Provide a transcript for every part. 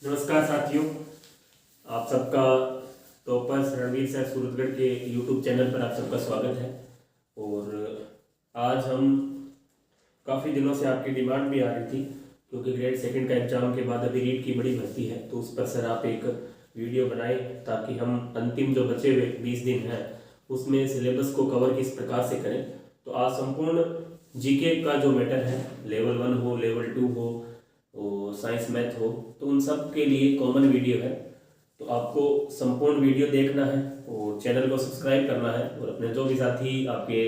नमस्कार साथियों, आप सबका टॉपर्स रणवीर सर सूरतगढ़ के यूट्यूब चैनल पर आप सबका स्वागत है। और आज हम काफ़ी दिनों से आपकी डिमांड भी आ रही थी क्योंकि ग्रेड सेकंड का एग्ज़ाम के बाद अभी रीट की बड़ी भर्ती है, तो उस पर सर आप एक वीडियो बनाए ताकि हम अंतिम जो बचे हुए 20 दिन हैं उसमें सिलेबस को कवर किस प्रकार से करें। तो आज संपूर्ण जीके का जो मैटर है, लेवल 1 हो, लेवल 2 हो और साइंस मैथ हो, तो उन सब के लिए कॉमन वीडियो है। तो आपको संपूर्ण वीडियो देखना है और चैनल को सब्सक्राइब करना है और अपने जो भी साथी आपके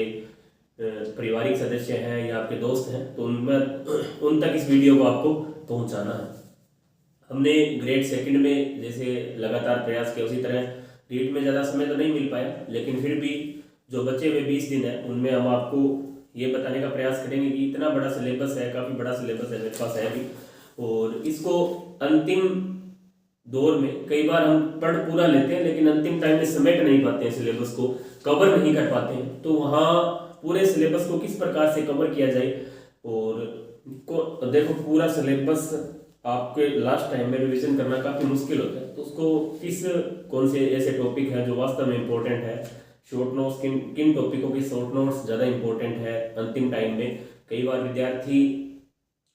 पारिवारिक सदस्य हैं या आपके दोस्त हैं तो उनमें उन तक इस वीडियो को आपको पहुंचाना है। हमने ग्रेड सेकंड में जैसे लगातार प्रयास किया, उसी तरह रीट में ज़्यादा समय तो नहीं मिल पाया, लेकिन फिर भी जो बचे हुए 20 दिन हैं उनमें हम आपको ये बताने का प्रयास करेंगे कि इतना बड़ा सिलेबस है, काफ़ी बड़ा सिलेबस है मेरे पास है भी, और इसको अंतिम दौर में कई बार हम पढ़ पूरा लेते हैं लेकिन अंतिम टाइम में समेट नहीं पाते हैं, सिलेबस को कवर नहीं कर पाते हैं। तो वहाँ पूरे सिलेबस को किस प्रकार से कवर किया जाए, और देखो पूरा सिलेबस आपके लास्ट टाइम में रिवीजन करना काफ़ी मुश्किल होता है, तो उसको कौन से ऐसे टॉपिक हैं जो वास्तव में इम्पोर्टेंट है, शॉर्ट नोट्स किन टॉपिकों की शॉर्ट नोट्स ज़्यादा इंपॉर्टेंट है अंतिम टाइम में। कई बार विद्यार्थी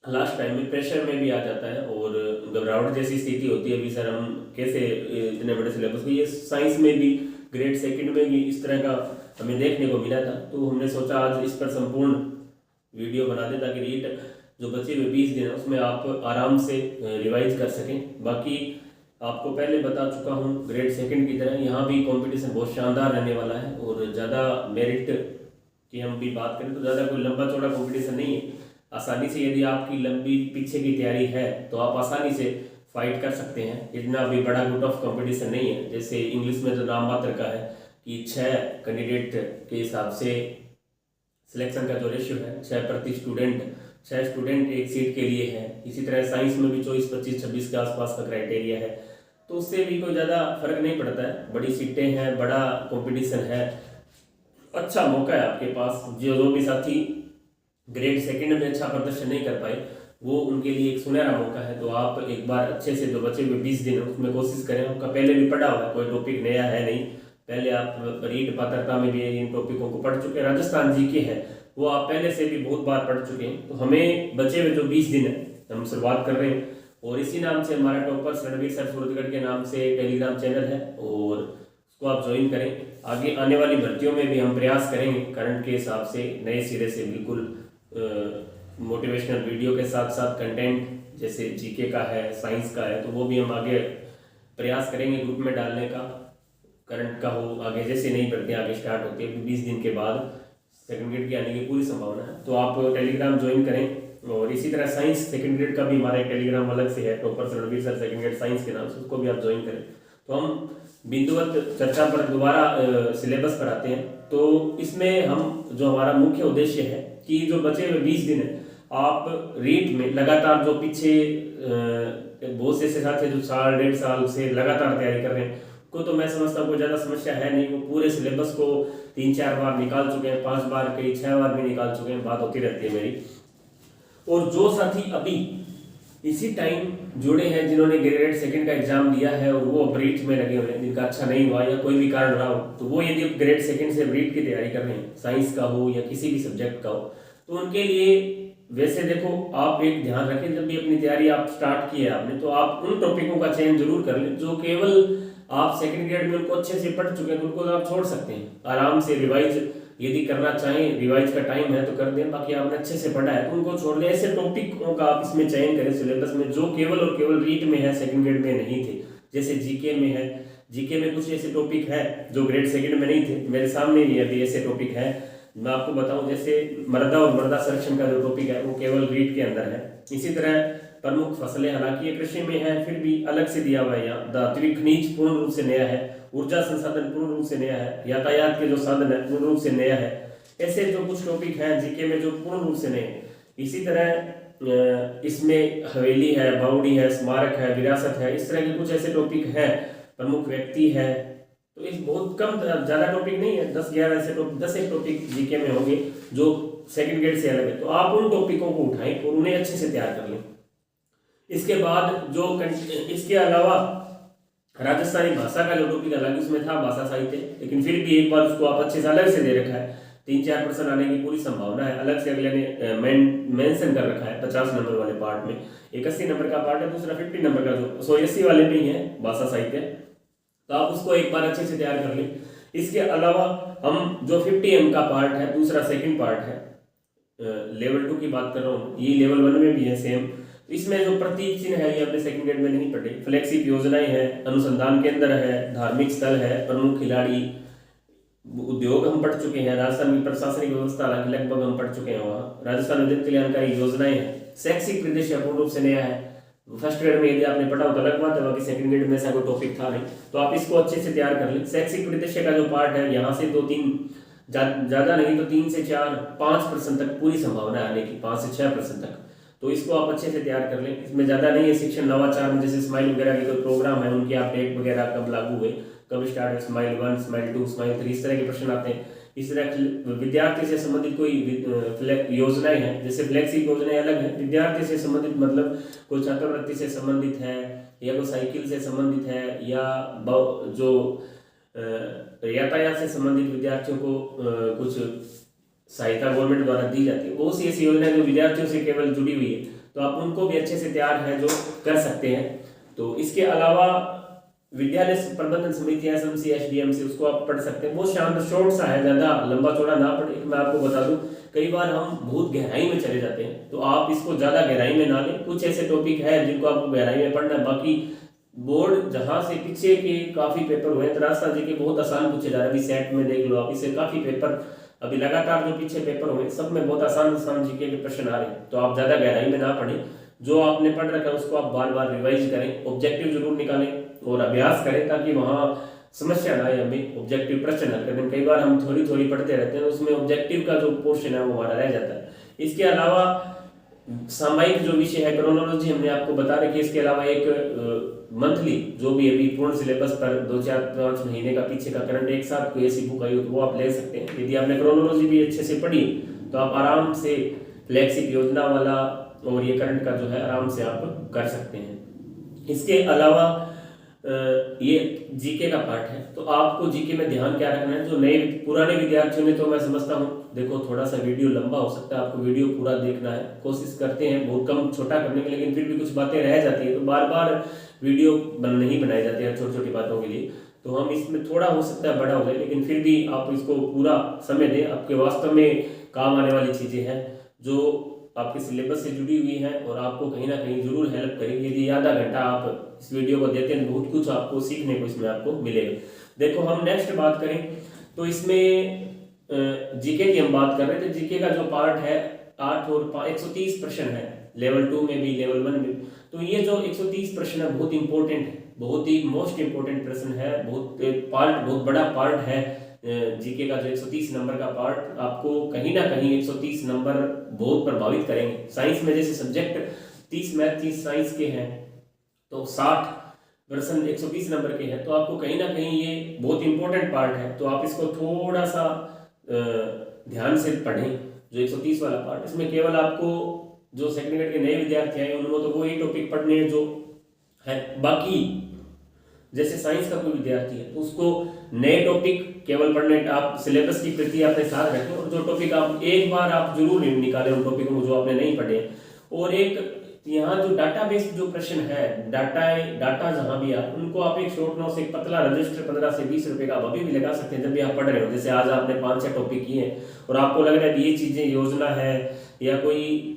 लास्ट टाइम में प्रेशर में भी आ जाता है और घबराहट जैसी स्थिति होती है, अभी सर हम कैसे इतने बड़े सिलेबस को, ये साइंस में भी ग्रेड सेकंड में भी इस तरह का हमें देखने को मिला था। तो हमने सोचा आज इस पर संपूर्ण वीडियो बना दें ताकि रीट जो बचे हुए 20 दिन है उसमें आप आराम से रिवाइज कर सकें। बाकी आपको पहले बता चुका हूँ, ग्रेड सेकंड की तरह यहाँ भी कंपटीशन बहुत शानदार रहने वाला है और ज़्यादा मेरिट की हम भी बात करें तो ज़्यादा कोई लंबा चौड़ा कंपटीशन नहीं है। आसानी से यदि आपकी लंबी पीछे की तैयारी है तो आप आसानी से फाइट कर सकते हैं। इतना भी बड़ा गुट ऑफ कंपटीशन नहीं है, जैसे इंग्लिश में तो नाम मात्र का है कि 6 कैंडिडेट के हिसाब से सिलेक्शन का जो रेशियो है 6 प्रति स्टूडेंट, 6 स्टूडेंट एक सीट के लिए है। इसी तरह साइंस में भी 24, 25, 26 के आसपास का क्राइटेरिया है, तो उससे भी कोई ज़्यादा फर्क नहीं पड़ता है। बड़ी सीटें हैं, बड़ा कंपटीशन है, अच्छा मौका है आपके पास। जो भी साथी ग्रेड सेकंड में अच्छा प्रदर्शन नहीं कर पाए वो उनके लिए एक सुनहरा मौका है। तो आप एक बार अच्छे से जो बचे हुए 20 दिन है उसमें कोशिश करें। आपका पहले भी पढ़ा हुआ है, कोई टॉपिक नया है नहीं, पहले आप रीट पात्रता में भी इन टॉपिकों को पढ़ चुके हैं। राजस्थान जीके है वो आप पहले से भी बहुत बार पढ़ चुके हैं। तो हमें बचे हुए जो 20 दिन है हम शुरुआत कर रहे हैं और इसी नाम से हमारा टॉपर्स रणवीर सर सूरतगढ़ के नाम से टेलीग्राम चैनल है और उसको आप ज्वाइन करें। आगे आने वाली भर्तियों में भी हम प्रयास करेंगे करंट के हिसाब से नए सिरे से बिल्कुल मोटिवेशनल वीडियो के साथ साथ कंटेंट जैसे जीके का है, साइंस का है, तो वो भी हम आगे प्रयास करेंगे ग्रुप में डालने का। करंट का हो आगे जैसे नई भर्तियाँ आगे स्टार्ट होती है 20 दिन के बाद सेकंड ग्रेड की आने की पूरी संभावना है। तो आप टेलीग्राम ज्वाइन करें और इसी तरह साइंस सेकंड ग्रेड का भी हमारा एक टेलीग्राम अलग से है, toppers Ranveer sir second grade science के नाम से, उसको भी आप ज्वाइन करें। तो हम बिंदुवत चर्चा पर दोबारा सिलेबस पर आते हैं। तो इसमें हम जो हमारा मुख्य उद्देश्य है कि जो बचे हुए 20 दिन है आप रीट में लगातार जो पीछे बहुत से ऐसे साथी जो साल 1.5 साल से लगातार तैयारी कर रहे हैं को तो मैं समझता हूँ कोई ज़्यादा समस्या है नहीं। वो पूरे सिलेबस को 3-4 बार निकाल चुके हैं, 5 बार, कई 6 बार भी निकाल चुके हैं, बात होती रहती है मेरी। और जो साथी अभी इसी टाइम जुड़े हैं जिन्होंने ग्रेड सेकंड का एग्जाम दिया है और वो रीट में लगे हुए हैं, जिनका अच्छा नहीं हुआ या कोई भी कारण रहा हो, तो वो यदि ग्रेड सेकंड से रीट की तैयारी कर रहे हैं, साइंस का हो या किसी भी सब्जेक्ट का हो, तो उनके लिए वैसे देखो आप एक ध्यान रखें, जब भी अपनी तैयारी आप स्टार्ट की है आपने तो आप उन टॉपिकों का चयन जरूर कर लें जो केवल आप सेकंड ग्रेड में उनको अच्छे से पढ़ चुके हैं, तो उनको आप छोड़ सकते हैं। आराम से रिवाइज यदि करना चाहें, रिवाइज का टाइम है तो कर दें, बाकी आपने अच्छे से पढ़ा है तो उनको छोड़ दें। ऐसे टॉपिकों का आप इसमें चयन करें सिलेबस में जो केवल और केवल रीट में है, सेकंड ग्रेड में नहीं थे। जैसे जीके में है, जीके में कुछ ऐसे टॉपिक है जो ग्रेड सेकंड में नहीं थे, मेरे सामने ही अभी ऐसे टॉपिक है। मैं आपको बताऊं, जैसे मृदा और मृदा संरक्षण का जो टॉपिक है वो केवल रीट के अंदर है। इसी तरह प्रमुख फसलें, हालांकि ये कृषि में है फिर भी अलग से दिया हुआ है। यहाँ धात्विक खनिज पूर्ण रूप से नया है, ऊर्जा संसाधन पूर्ण रूप से नया है, यातायात के जो साधन है पूर्ण रूप से नया है। ऐसे जो कुछ टॉपिक हैं जीके में जो पूर्ण रूप से नए हैं। इसी तरह इसमें हवेली है, बावड़ी है, स्मारक है, विरासत है, इस तरह के कुछ ऐसे टॉपिक हैं। प्रमुख व्यक्ति है, तो इस बहुत कम ज़्यादा टॉपिक नहीं है, 10-11 ऐसे 10 एक टॉपिक जीके में होंगे जो सेकंड ग्रेड से अलग है। तो आप उन टॉपिकों को उठाएं और उन्हें अच्छे से तैयार कर लें। इसके बाद इसके अलावा राजस्थानी भाषा का जो टॉपिक अलग उसमें था भाषा साहित्य, लेकिन फिर भी एक बार उसको आप अच्छे से अलग से दे रखा है, 3-4% आने की पूरी संभावना है। अलग से अगले ने मेंशन कर रखा है 50 नंबर वाले पार्ट में, एक 80 नंबर का पार्ट है, दूसरा 50 नंबर का, जो 80 वाले में ही है भाषा साहित्य। तो आप उसको एक बार अच्छे से तैयार कर लें। इसके अलावा हम जो 50M का पार्ट है, दूसरा सेकंड पार्ट है, लेवल 2 की बात कर रहा हूँ, ये लेवल 1 में भी है सेम। इसमें जो प्रतीक चिन्ह है ये अपने सेकंड ग्रेड में नहीं पढ़े। फ्लैगशिप योजनाएं है, अनुसंधान केंद्र है, धार्मिक स्थल है, प्रमुख खिलाड़ी, उद्योग हम पढ़ चुके हैं, राजस्थान की प्रशासनिक व्यवस्था हालांकि लगभग हम पढ़ चुके हैं वहाँ, राजस्थान विद्युत कल्याणकारी योजनाएं हैं, शैक्षिक परिदृश्य पूर्ण रूप से नया है। फर्स्ट ग्रेड में यदि आपने पढ़ा हो तो अलग बात है, बाकी सेकंड ग्रेड में ऐसा कोई टॉपिक था नहीं, तो आप इसको अच्छे से तैयार कर लें। शैक्षिक परिदृश्य का जो पार्ट है यहाँ से 2-3 ज्यादा नहीं तो 3 से 4-5% तक पूरी संभावना आने की, 5 से 6% तक, तो इसको आप अच्छे से तैयार कर लें। इसमें ज्यादा नहीं है, शिक्षण नवाचार में जैसे स्माइल वगैरह के जो प्रोग्राम है उनके आप डेट वगैरह कब लागू हुए, कब स्टार्ट हुए, स्माइल 1, स्माइल 2, स्माइल 3, इस तरह के प्रश्न आते हैं। इस तरह विद्यार्थी से संबंधित कोई योजनाएं हैं, जैसे फ्लैगशिप योजनाएं अलग है, विद्यार्थी से संबंधित मतलब कोई छात्रवृत्ति से संबंधित है, या कोई साइकिल से संबंधित है, या जो यातायात से संबंधित विद्यार्थियों को कुछ सहायता गवर्नमेंट द्वारा दी जाती है, बहुत सी ऐसी योजनाएं जो विद्यार्थियों से केवल जुड़ी हुई है, तो आप उनको भी अच्छे से तैयार है जो कर सकते हैं। तो इसके अलावा विद्यालय प्रबंधन समिति SMC SDMC उसको आप पढ़ सकते हैं, बहुत शांत शॉर्ट सा है, ज्यादा लंबा चौड़ा ना पढ़े। मैं आपको बता दूं कई बार हम बहुत गहराई में चले जाते हैं, तो आप इसको ज्यादा गहराई में ना लें। कुछ ऐसे टॉपिक है जिनको आपको गहराई में पढ़ना है, बाकी बोर्ड जहां से पीछे के काफी पेपर हुए, तो राजस्थान जी के बहुत आसान पूछे जा रहे हैं। अभी सेट में देख लो आप, इससे काफी पेपर अभी लगातार जो पीछे पेपर हुए सब में बहुत आसान जीके के प्रश्न आ रहे हैं, तो आप ज्यादा गहराई में ना पढ़ें। जो आपने पढ़ रखा है उसको आप बार बार रिवाइज करें, ऑब्जेक्टिव जरूर निकालें और अभ्यास करें, ताकि वहां समस्या ना आए हमें ऑब्जेक्टिव प्रश्न हल करने में। कई बार हम थोड़ी थोड़ी पढ़ते रहते हैं, उसमें ऑब्जेक्टिव का जो पोर्शन है वो हमारा रह जाता है। इसके अलावा सामयिक जो विषय है क्रोनोलॉजी हमने आपको बता रखी है। इसके अलावा एक मंथली जो भी अभी पूर्ण सिलेबस पर 2-4-5 महीने का पीछे का करंट एक साथ कोई ऐसी बुक आई हो तो वो आप ले सकते हैं। यदि आपने क्रोनोलॉजी भी अच्छे से पढ़ी तो आप आराम से फ्लैगशिप योजना वाला और ये करंट का जो है आराम से आप कर सकते हैं। इसके अलावा ये जीके का पार्ट है, तो आपको जीके में ध्यान क्या रखना है। जो नए पुराने विद्यार्थियों ने, तो मैं समझता हूँ देखो थोड़ा सा वीडियो लंबा हो सकता है, आपको वीडियो पूरा देखना है, कोशिश करते हैं बहुत कम छोटा करने की, लेकिन फिर भी कुछ बातें रह जाती है, तो बार बार वीडियो नहीं बनाई जाती है छोटी छोटी बातों के लिए। तो हम इसमें थोड़ा हो सकता है बड़ा हो जाए, लेकिन फिर भी आप इसको पूरा समय दें, आपके वास्तव में काम आने वाली चीजें हैं जो आपके सिलेबस से जुड़ी हुई है और आपको कहीं ना कहीं जरूर हेल्प करेगी। यदि आधा घंटा आप इस वीडियो को देते हैं बहुत कुछ आपको सीखने को इसमें आपको मिलेगा। देखो हम नेक्स्ट बात करें तो इसमें जीके की हम बात कर रहे थे। जीके का जो पार्ट है 8 और 130 प्रश्न है, लेवल 2 में भी लेवल 1 में। तो ये जो 130 प्रश्न है बहुत इंपॉर्टेंट है, बहुत ही मोस्ट इंपॉर्टेंट प्रश्न है, बहुत बड़ा पार्ट है जीके का। जो 130 नंबर का पार्ट आपको कहीं ना कहीं 130 नंबर बहुत प्रभावित करेंगे। साइंस में जैसे सब्जेक्ट 30 मैथ 30 साइंस के हैं, तो 60% 120 नंबर के हैं, तो आपको कहीं ना कहीं ये बहुत इंपॉर्टेंट पार्ट है। तो आप इसको थोड़ा सा ध्यान से पढ़ें जो 130 वाला पार्ट। इसमें केवल आपको जो सेकंड ग्रेड के नए विद्यार्थी आए उनको तो वही टॉपिक पढ़ने हैं जो है। बाकी जैसे साइंस का कोई विद्यार्थी है तो उसको नए टॉपिक केवल पढ़ने, आप सिलेबस की प्रति अपने साथ रखें और जो टॉपिक आप एक बार आप जरूर निकालें उन टॉपिकों को जो आपने नहीं पढ़े। और एक यहाँ जो डाटाबेस जो प्रश्न है, डाटा जहां भी आप उनको आप एक शॉर्ट नोट्स एक पतला रजिस्टर 15 से 20 रुपए का अभी भी लगा सकते हैं जब भी आप पढ़ रहे हो। जैसे आज आपने 5-6 टॉपिक किए हैं और आपको लग रहा है ये चीजें योजना है या कोई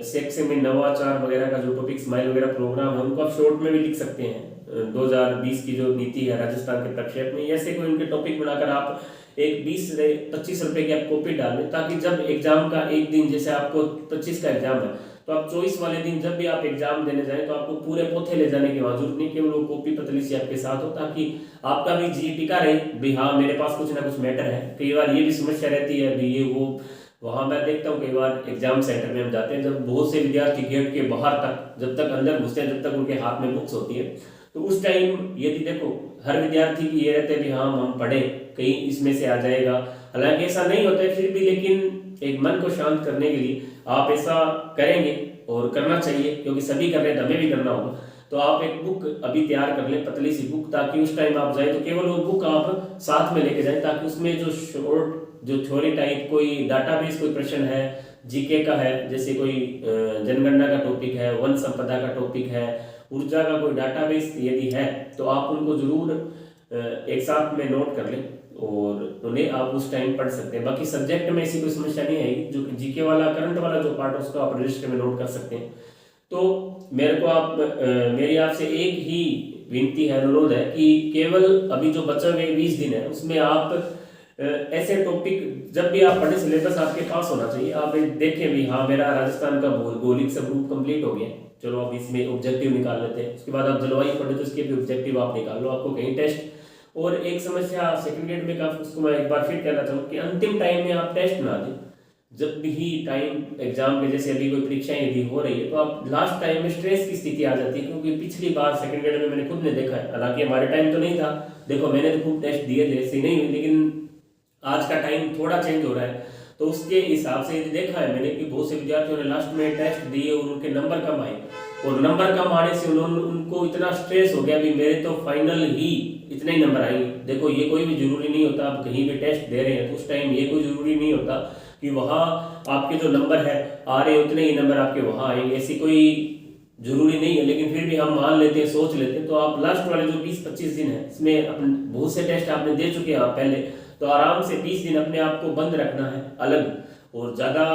सेक्शन में नवाचार वगैरह का जो टॉपिक स्माइल वगैरह प्रोग्राम है उनको आप शॉर्ट में भी लिख सकते हैं। 2020 की जो नीति है राजस्थान के प्रक्षेप में, ऐसे कोई उनके टॉपिक बनाकर आप एक 20 से 25 रुपए की आप कॉपी डाल दें, ताकि जब एग्जाम का एक दिन, जैसे आपको 25 का एग्जाम है तो आप 24 वाले दिन जब भी आप एग्जाम देने जाएं तो आपको पूरे पोथे ले जाने की वहां जरूरत नहीं, केवल वो कॉपी पतली सी आपके साथ हो, ताकि आपका भी जी टिका रहे भी हाँ मेरे पास कुछ ना कुछ मैटर है। कई बार ये भी समस्या रहती है भी ये वो, वहां मैं देखता हूँ कई बार एग्जाम सेंटर में हम जाते हैं जब बहुत से विद्यार्थी गेट के बाहर तक जब तक अंदर घुसते हैं जब तक उनके हाथ में बुक्स होती है, तो उस टाइम यदि देखो हर विद्यार्थी की ये रहता है कि हाँ हम पढ़े कहीं इसमें से आ जाएगा, हालांकि ऐसा नहीं होता है फिर भी, लेकिन एक मन को शांत करने के लिए आप ऐसा करेंगे और करना चाहिए, क्योंकि सभी कर रहे हैं तो हमें भी करना होगा। तो आप एक बुक अभी तैयार कर लें, पतली सी बुक, ताकि उस टाइम आप जाए तो केवल वो बुक आप साथ में लेके जाएं, ताकि उसमें जो शॉर्ट जो थ्योरी टाइप कोई डाटाबेस कोई प्रश्न है, जीके का है, जैसे कोई जनगणना का टॉपिक है, वन संपदा का टॉपिक है, ऊर्जा का कोई डाटाबेस यदि है, तो आप उनको जरूर एक साथ में नोट कर लें और उन्हें आप उस टाइम पढ़ सकते हैं। बाकी सब्जेक्ट में ऐसी कोई समस्या नहीं आएगी। जो जीके वाला करंट वाला जो पार्ट है उसको आप रजिस्टर में नोट कर सकते हैं। तो मेरे को मेरी आपसे एक ही विनती है, अनुरोध है कि केवल अभी जो बचे हुए 20 दिन है उसमें आप ऐसे टॉपिक जब भी आप पढ़े, सिलेबस आपके पास होना चाहिए। आप देखें भी, हाँ मेरा राजस्थान का भौगोलिक सब ग्रुप कंप्लीट हो गया, चलो अब इसमें ऑब्जेक्टिव निकाल लेते हैं। उसके बाद आप जलवायु पढ़े तो इसके भी ऑब्जेक्टिव आप निकाल लो, आपको कहीं टेस्ट। और एक समस्या सेकंड ग्रेड में काफी, उसको मैं एक बार फिर कहना चाहूँ कि अंतिम टाइम में आप टेस्ट ना दें। जब भी टाइम एग्जाम के, जैसे अभी कोई परीक्षाएं यदि हो रही है, तो आप लास्ट टाइम में स्ट्रेस की स्थिति आ जाती है। क्योंकि पिछली बार सेकंड ग्रेड में मैंने खुद ने देखा है, हालांकि हमारे टाइम तो नहीं था, देखो मैंने तो खूब टेस्ट दिए थे, ऐसे नहीं हुई, लेकिन आज का टाइम थोड़ा चेंज हो रहा है, तो उसके हिसाब से देखा है मैंने कि बहुत से विद्यार्थियों ने लास्ट में टेस्ट दिए और उनके नंबर कम आए, और नंबर कम आने से उनको इतना स्ट्रेस हो गया भी मेरे तो फाइनल ही इतने ही नंबर आएंगे। देखो ये कोई भी जरूरी नहीं होता, आप कहीं भी टेस्ट दे रहे हैं तो उस टाइम ये कोई जरूरी नहीं होता कि वहाँ आपके जो नंबर है आ रहे हैं उतने ही नंबर आपके वहाँ आएंगे, ऐसी कोई जरूरी नहीं है। लेकिन फिर भी हम मान लेते हैं, सोच लेते हैं। तो आप लास्ट वाले जो 20-25 दिन है, इसमें अपने बहुत से टेस्ट आपने दे चुके हैं आप पहले, तो आराम से 20 दिन अपने आप को बंद रखना है अलग, और ज़्यादा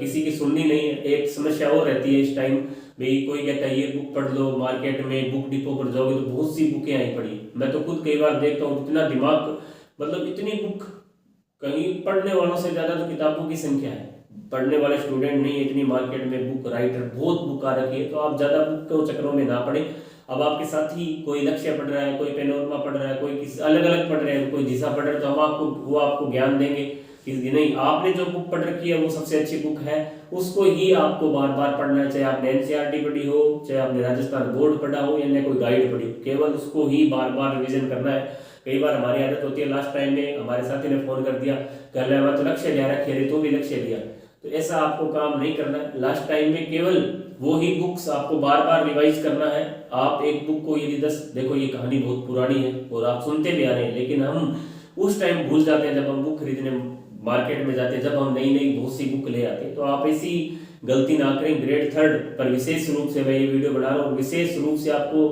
किसी की सुननी नहीं है। एक समस्या और रहती है इस टाइम भाई, कोई कहता है ये बुक पढ़ लो, मार्केट में बुक डिपो पर जाओगे तो बहुत सी बुकें आई पड़ी। मैं तो खुद कई बार देखता हूँ, इतना दिमाग, मतलब इतनी बुक, कहीं पढ़ने वालों से ज़्यादा तो किताबों की संख्या है, पढ़ने वाले स्टूडेंट नहीं है। इतनी मार्केट में बुक, राइटर बहुत बुक आ रखी है, तो आप ज़्यादा बुक के चक्करों में ना पड़े। अब आपके साथ ही कोई लक्ष्य पढ़ रहा है, कोई पेनोरमा पढ़ रहा है, कोई किसी अलग अलग पढ़ रहे हैं, कोई दिशा पढ़ रहे हैं, तो हम आपको वो आपको ज्ञान देंगे कि नहीं, आपने जो बुक पढ़ रखी है वो सबसे अच्छी बुक है, उसको ही आपको बार बार पढ़ना है। चाहे आपने एनसीईआरटी पढ़ी हो, चाहे आपने राजस्थान बोर्ड पढ़ा हो, या कोई गाइड पढ़ी हो, केवल उसको ही बार बार रिविजन करना है। कई बार हमारी आदत होती है, लास्ट टाइम में हमारे साथी ने फोन कर दिया, कह रहे हमारा तो लक्ष्य लिया रखे रे, तो भी लक्ष्य लिया, तो ऐसा आपको काम नहीं करना है। लास्ट टाइम में केवल वो ही बुक्स आपको बार बार रिवाइज करना है। आप एक बुक को यदि 10, देखो ये कहानी बहुत पुरानी है और आप सुनते भी आ रहे हैं, लेकिन हम उस टाइम भूल जाते हैं जब हम बुक खरीदने मार्केट में जाते हैं, जब हम नई नई बहुत सी बुक ले आते हैं। तो आप ऐसी गलती ना करें। ग्रेड 3 पर विशेष रूप से मैं ये वीडियो बना रहा हूँ, विशेष रूप से आपको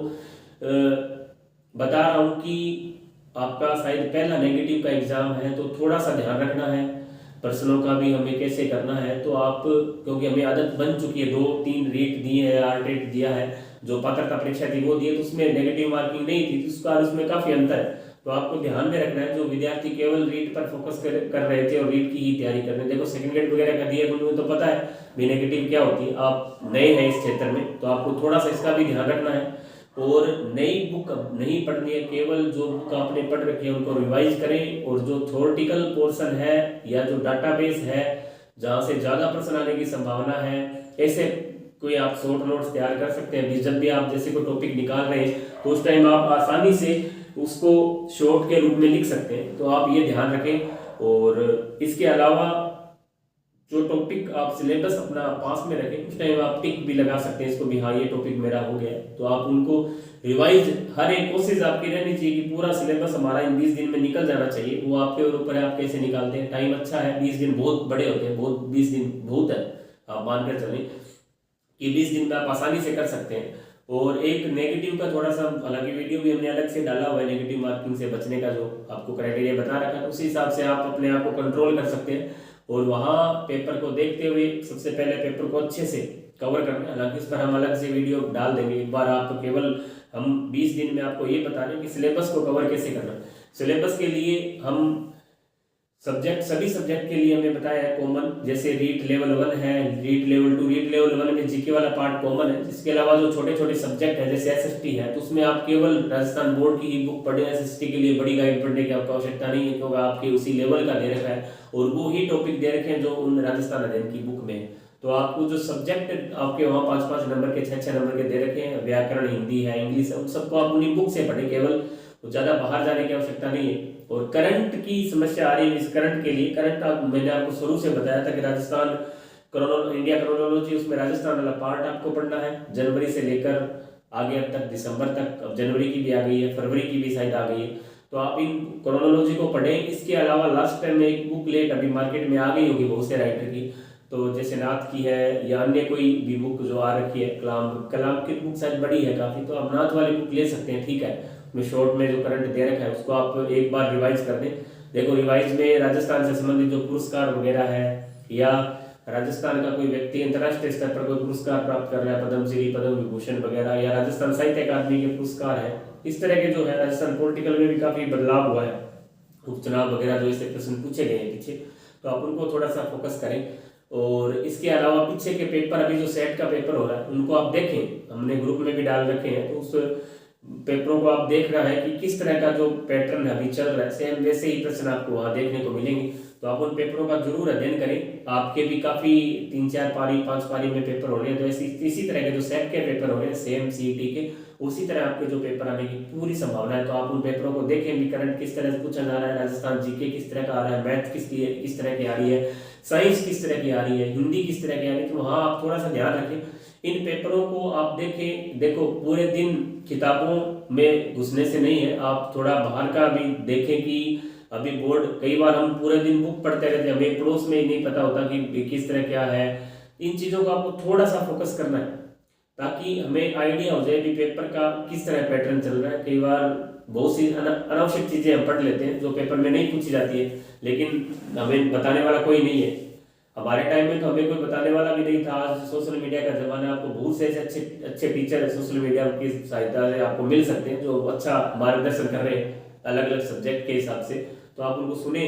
बता रहा हूँ कि आपका शायद पहला नेगेटिव का एग्जाम है, तो थोड़ा सा ध्यान रखना है। प्रश्नों का भी हमें कैसे करना है, तो आप, क्योंकि हमें आदत बन चुकी है, 2-3 रेट दिए हैं, 8 रेट दिया है, जो पात्रता परीक्षा थी वो दिए, तो उसमें नेगेटिव मार्किंग नहीं थी, उसका उसमें काफी अंतर है। तो आपको ध्यान में रखना है, जो विद्यार्थी केवल रीट पर फोकस कर रहे थे और रीट की ही तैयारी कर रहे हैं, देखो सेकंड ग्रेड वगैरह का दिया उन्हें तो पता है भी नेगेटिव क्या होती है। आप नए हैं इस क्षेत्र में, तो आपको थोड़ा सा इसका भी ध्यान रखना है। और नई बुक नहीं पढ़नी है, केवल जो बुक आपने पढ़ रखी है उनको रिवाइज करें। और जो थ्योरेटिकल पोर्शन है या जो डाटाबेस है जहाँ से ज़्यादा प्रश्न आने की संभावना है, ऐसे कोई आप शॉर्ट नोट्स तैयार कर सकते हैं। जब भी आप जैसे कोई टॉपिक निकाल रहे हैं तो उस टाइम आप आसानी से उसको शॉर्ट के रूप में लिख सकते हैं, तो आप ये ध्यान रखें। और इसके अलावा जो टॉपिक आप सिलेबस अपना पास में रखें, उस टाइम आप टिक भी लगा सकते हैं इसको भी, हाँ ये टॉपिक मेरा हो गया, तो आप उनको रिवाइज, हर एक कोशिश आपकी रहनी चाहिए कि पूरा सिलेबस हमारा इन 20 दिन में निकल जाना चाहिए। वो आपके ऊपर है, आप कैसे निकालते हैं। टाइम अच्छा है, 20 दिन बहुत बड़े होते हैं, बहुत 20 दिन बहुत है, आप मानकर चलें कि 20 दिन में आप आसानी से कर सकते हैं। और एक नेगेटिव का थोड़ा सा, हालांकि वीडियो भी हमने अलग से डाला हुआ है नेगेटिव मार्किंग से बचने का, जो आपको क्राइटेरिया बता रखा है, उसी हिसाब से आप अपने आप को कंट्रोल कर सकते हैं। और वहाँ पेपर को देखते हुए सबसे पहले पेपर को अच्छे से कवर करना है। हालांकि इस पर हम अलग से वीडियो डाल देंगे एक बार। आप केवल हम 20 दिन में आपको ये बता रहे हैं कि सिलेबस को कवर कैसे करना। सिलेबस के लिए हम सभी सब्जेक्ट के लिए हमें बताया है कॉमन, जैसे रीट लेवल 1 है, रीट लेवल 2, रीट लेवल 1 में जीके वाला पार्ट कॉमन है। इसके अलावा जो छोटे छोटे सब्जेक्ट है जैसे एसएसटी है, तो उसमें आप केवल राजस्थान बोर्ड की ही बुक पढ़ें। एसएसटी के लिए बड़ी गाइड पढ़ने की आपको आवश्यकता नहीं है, क्योंकि आपके उसी लेवल का दे रखा है और वो ही टॉपिक दे रखे हैं जो उन राजस्थान अध्ययन की बुक में। तो आपको जो सब्जेक्ट आपके वहाँ 5-5 नंबर के, 6-6 नंबर के दे रखे हैं, व्याकरण, हिंदी है, इंग्लिश है, उन सबको आप उन्हीं बुक से पढ़ें, केवल ज़्यादा बाहर जाने की आवश्यकता नहीं है। और करंट की समस्या आ रही है, इस करंट के लिए, करंट मैंने आपको शुरू से बताया था कि राजस्थान इंडिया क्रोनोलॉजी, उसमें राजस्थान वाला पार्ट आपको पढ़ना है, जनवरी से लेकर आगे अब तक दिसंबर तक। अब जनवरी की भी आ गई है, फरवरी की भी शायद आ गई है, तो आप इन क्रोनोलॉजी को पढ़ें। इसके अलावा लास्ट टाइम में एक बुक लेट अभी मार्केट में आ गई होगी बहुत से राइटर की, तो जैसे नाथ की है या अन्य कोई भी बुक जो आ रखी है, कलाम कलाम की बुक शायद बड़ी है काफ़ी, तो आप नाथ वाली बुक ले सकते हैं, ठीक है। उसमें शॉर्ट में जो करंट दे रखा है उसको आप एक बार रिवाइज कर दें। देखो रिवाइज में राजस्थान से संबंधित जो पुरस्कार वगैरह है, या राजस्थान का कोई व्यक्ति अंतर्राष्ट्रीय स्तर पर कोई पुरस्कार प्राप्त कर रहा है, पद्मश्री, पद्म विभूषण वगैरह, या राजस्थान साहित्य अकादमी के पुरस्कार है, इस तरह के जो है। राजस्थान पॉलिटिकल में भी काफी बदलाव हुआ है, उपचुनाव वगैरह जो इससे प्रश्न पूछे गए हैं पीछे, तो आप उनको थोड़ा सा फोकस करें। और इसके अलावा पीछे के पेपर, अभी जो सेट का पेपर हो रहा है उनको आप देखें, हमने ग्रुप में भी डाल रखे हैं, तो उस पेपरों को आप देख रहा है कि किस तरह का जो पैटर्न अभी चल रहा है, सेम वैसे ही प्रश्न आपको वहाँ देखने को मिलेंगे। तो आप उन पेपरों का जरूर अध्ययन करें। आपके भी काफी 3-4 पारी 5 पारी में पेपर हो रहे हैं, तो इसी तरह के जो सेट के पेपर हो रहे हैं सेम सीईटी के, उसी तरह आपके जो पेपर आने की पूरी संभावना है। तो आप उन पेपरों को देखें भी, करंट किस तरह से पूछा जा रहा है, राजस्थान जीके किस तरह का आ रहा है, मैथ किस तरह की आ रही है, साइंस किस तरह की आ रही है, हिंदी किस तरह की आ रही है, तो वहाँ आप थोड़ा सा ध्यान रखें। इन पेपरों को आप देखें। देखो पूरे दिन किताबों में घुसने से नहीं है, आप थोड़ा बाहर का भी देखें कि अभी बोर्ड, कई बार हम पूरे दिन बुक पढ़ते रहते हैं, हमें पड़ोस में ही नहीं पता होता कि किस तरह क्या है। इन चीज़ों को आपको थोड़ा सा फोकस करना है ताकि हमें आइडिया हो जाए कि पेपर का किस तरह पैटर्न चल रहा है। कई बार बहुत सी अनावश्यक चीज़ें हम पढ़ लेते हैं जो पेपर में नहीं पूछी जाती है, लेकिन हमें बताने वाला कोई नहीं है। हमारे टाइम में तो हमें कोई बताने वाला भी नहीं था। आज सोशल मीडिया का जमाना है, आपको बहुत से ऐसे अच्छे अच्छे टीचर सोशल मीडिया की सहायता से आपको मिल सकते हैं जो अच्छा मार्गदर्शन कर रहे हैं अलग अलग सब्जेक्ट के हिसाब से, तो आप उनको सुने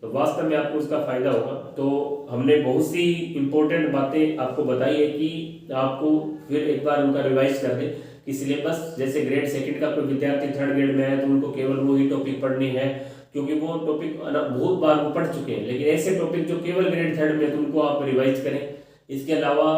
तो वास्तव में आपको उसका फायदा होगा। तो हमने बहुत सी इंपॉर्टेंट बातें आपको बताई है कि आपको फिर एक बार उनका रिवाइज कर दें कि सिलेबस, जैसे ग्रेड सेकंड का कोई विद्यार्थी थर्ड ग्रेड में है तो उनको केवल वो ही टॉपिक पढ़ने हैं, क्योंकि वो टॉपिक बहुत बार वो पढ़ चुके हैं। लेकिन ऐसे टॉपिक जो केवल ग्रेड थर्ड में, तो उनको आप रिवाइज करें। इसके अलावा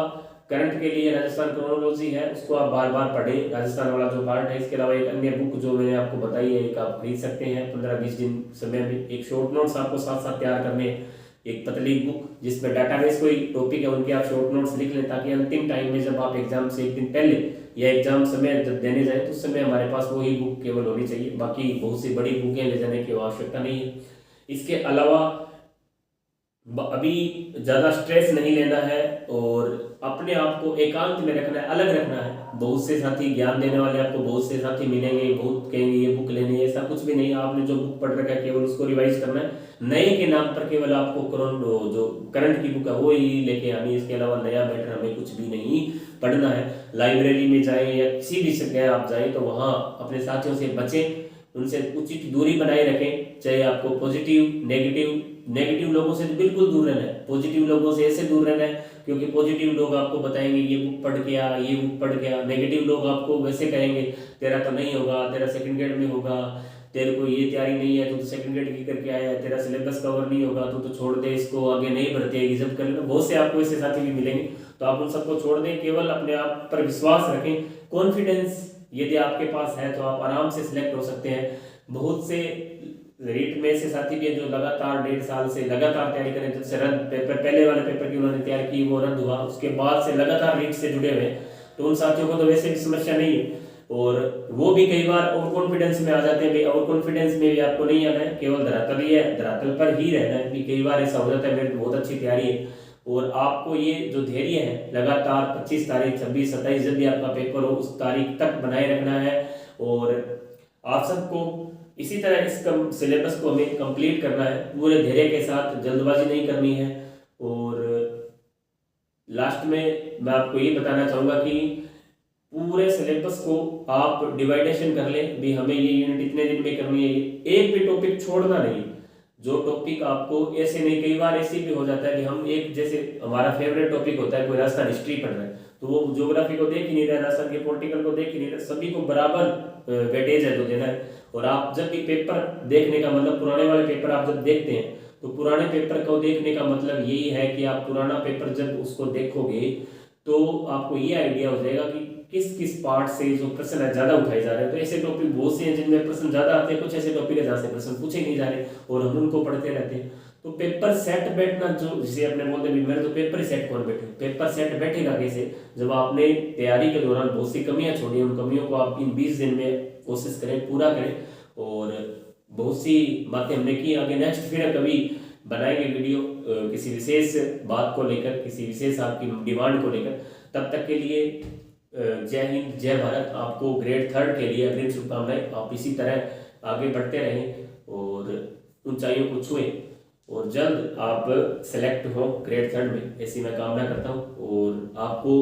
करंट के लिए राजस्थान क्रोनोलॉजी है, उसको आप बार बार पढ़ें, राजस्थान वाला जो पार्ट है। इसके अलावा एक अन्य बुक जो मैंने आपको बताई है, एक आप खरीद सकते हैं 15-20 दिन समय में। एक शॉर्ट नोट्स आपको साथ साथ तैयार करने हैं, एक पतली बुक जिसमें डाटाबेस कोई टॉपिक है उनके आप शॉर्ट नोट्स लिख लें, ताकि अंतिम टाइम में जब आप एग्जाम से एक दिन पहले या एग्जाम समय जब देने जाए तो उस समय हमारे पास वही बुक केवल होनी चाहिए, बाकी बहुत सी बड़ी बुकें ले जाने की आवश्यकता नहीं है। इसके अलावा अभी ज़्यादा स्ट्रेस नहीं लेना है और अपने आप को एकांत में रखना है, अलग रखना है। बहुत से साथी ज्ञान देने वाले आपको बहुत से साथी मिलेंगे, बहुत कहेंगे ये बुक लेनी है, ऐसा कुछ भी नहीं है। आपने जो बुक पढ़ रखा है केवल उसको रिवाइज करना है। नए के नाम पर केवल आपको जो करंट की बुक है वो ही लेके आनी है, इसके अलावा नया मैटर हमें कुछ भी नहीं पढ़ना है। लाइब्रेरी में जाएं या किसी भी जगह आप जाएं तो वहाँ अपने साथियों से बचें, उनसे उचित दूरी बनाए रखें। चाहे आपको पॉजिटिव नेगेटिव लोगों से बिल्कुल दूर रहना है, पॉजिटिव लोगों से ऐसे दूर रहना है क्योंकि पॉजिटिव लोग आपको बताएंगे ये बुक पढ़ के आ, ये बुक पढ़ के आ। नेगेटिव लोग आपको वैसे कहेंगे तेरा तो नहीं होगा, तेरा सेकंड ग्रेड में होगा, तेरे को ये तैयारी नहीं है, तू तो सेकंड ग्रेड की करके आया है, तेरा सिलेबस कवर नहीं होगा, तू तो छोड़ दे, इसको आगे नहीं बढ़ते, रिजर्व कर लेना। बहुत से आपको ऐसे साथी भी मिलेंगे, तो आप उन सबको छोड़ दें, केवल अपने आप पर विश्वास रखें। कॉन्फिडेंस यदि आपके पास है तो आप आराम से सिलेक्ट हो सकते हैं। बहुत से रीट में से साथी भी है जो लगातार 1.5 साल से लगातार तैयारी करें, जब से रद्द पेपर, पहले वाले पेपर की उन्होंने तैयारी की वो रद्द हुआ, उसके बाद से लगातार रीट से जुड़े हुए, तो उन साथियों को तो वैसे भी समस्या नहीं है और वो भी कई बार ओवर कॉन्फिडेंस में आ जाते हैं। ओवर कॉन्फिडेंस में भी आपको नहीं आना है, केवल धरातल ही है, धरातल पर ही रहना है। भी कई बार ऐसा हो जाता है मेरी बहुत अच्छी तैयारी है, और आपको ये जो धैर्य है लगातार 25 तारीख 26 27 जब भी आपका पेपर हो उस तारीख तक बनाए रखना है। और आप सबको इसी तरह इस सिलेबस को हमें कंप्लीट करना है, पूरे धैर्य के साथ, जल्दबाजी नहीं करनी है। और लास्ट में मैं आपको ये बताना चाहूँगा कि पूरे सिलेबस को आप डिवाइडेशन कर लें भी, हमें ये यूनिट इतने दिन में करनी है, एक भी टॉपिक छोड़ना नहीं। जो टॉपिक आपको ऐसे नहीं, कई बार ऐसे भी हो जाता है कि हम एक, जैसे हमारा फेवरेट टॉपिक होता है, कोई राजस्थान हिस्ट्री पढ़ रहा है तो वो ज्योग्राफी को देख ही नहीं रहा, राजस्थान के पॉलिटिकल को देख ही नहीं रहा, सभी को बराबर वेटेज है जो देना है। और आप जब भी पेपर देखने का मतलब, पुराने वाले पेपर आप जब देखते हैं तो पुराने पेपर को देखने का मतलब यही है कि आप पुराना पेपर जब उसको देखोगे तो आपको ये आइडिया हो जाएगा कि किस किस पार्ट से जो प्रश्न है ज्यादा उठाए जा रहे हैं। तो ऐसे टॉपिक बहुत से हैं जिनमें प्रश्न ज्यादा आते हैं, कुछ ऐसे टॉपिक है जहाँ से प्रश्न पूछे नहीं जा रहे और हम उनको पढ़ते रहते हैं। तो पेपर सेट बैठना, जो जिसे अपने बोलते हैं मेरे तो पेपर ही सेट कौन बैठे, पेपर सेट बैठेगा कैसे जब आपने तैयारी के दौरान बहुत सी कमियां छोड़ी। उन कमियों को आप इन 20 दिन में कोशिश करें, पूरा करें। और बहुत सी बातें हमने की, आगे नेक्स्ट फिर कभी बनाएंगे वीडियो किसी विशेष बात को लेकर, किसी विशेष आपकी डिमांड को लेकर। तब तक के लिए जय हिंद, जय भारत। आपको ग्रेड 3 के लिए अग्रिम शुभकामनाएं। आप इसी तरह आगे बढ़ते रहें और ऊंचाइयों को छुएं और जल्द आप सेलेक्ट हो ग्रेड 3 में, ऐसी मैं कामना करता हूं। और आपको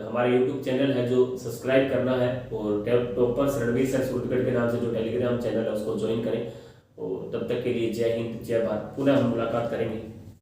हमारे यूट्यूब चैनल है जो सब्सक्राइब करना है, और टॉपर्स रणवीर सर सूरतगढ़ के नाम से जो टेलीग्राम चैनल है उसको ज्वाइन करें। और तब तक के लिए जय हिंद, जय भारत। पुनः हम मुलाकात करेंगे।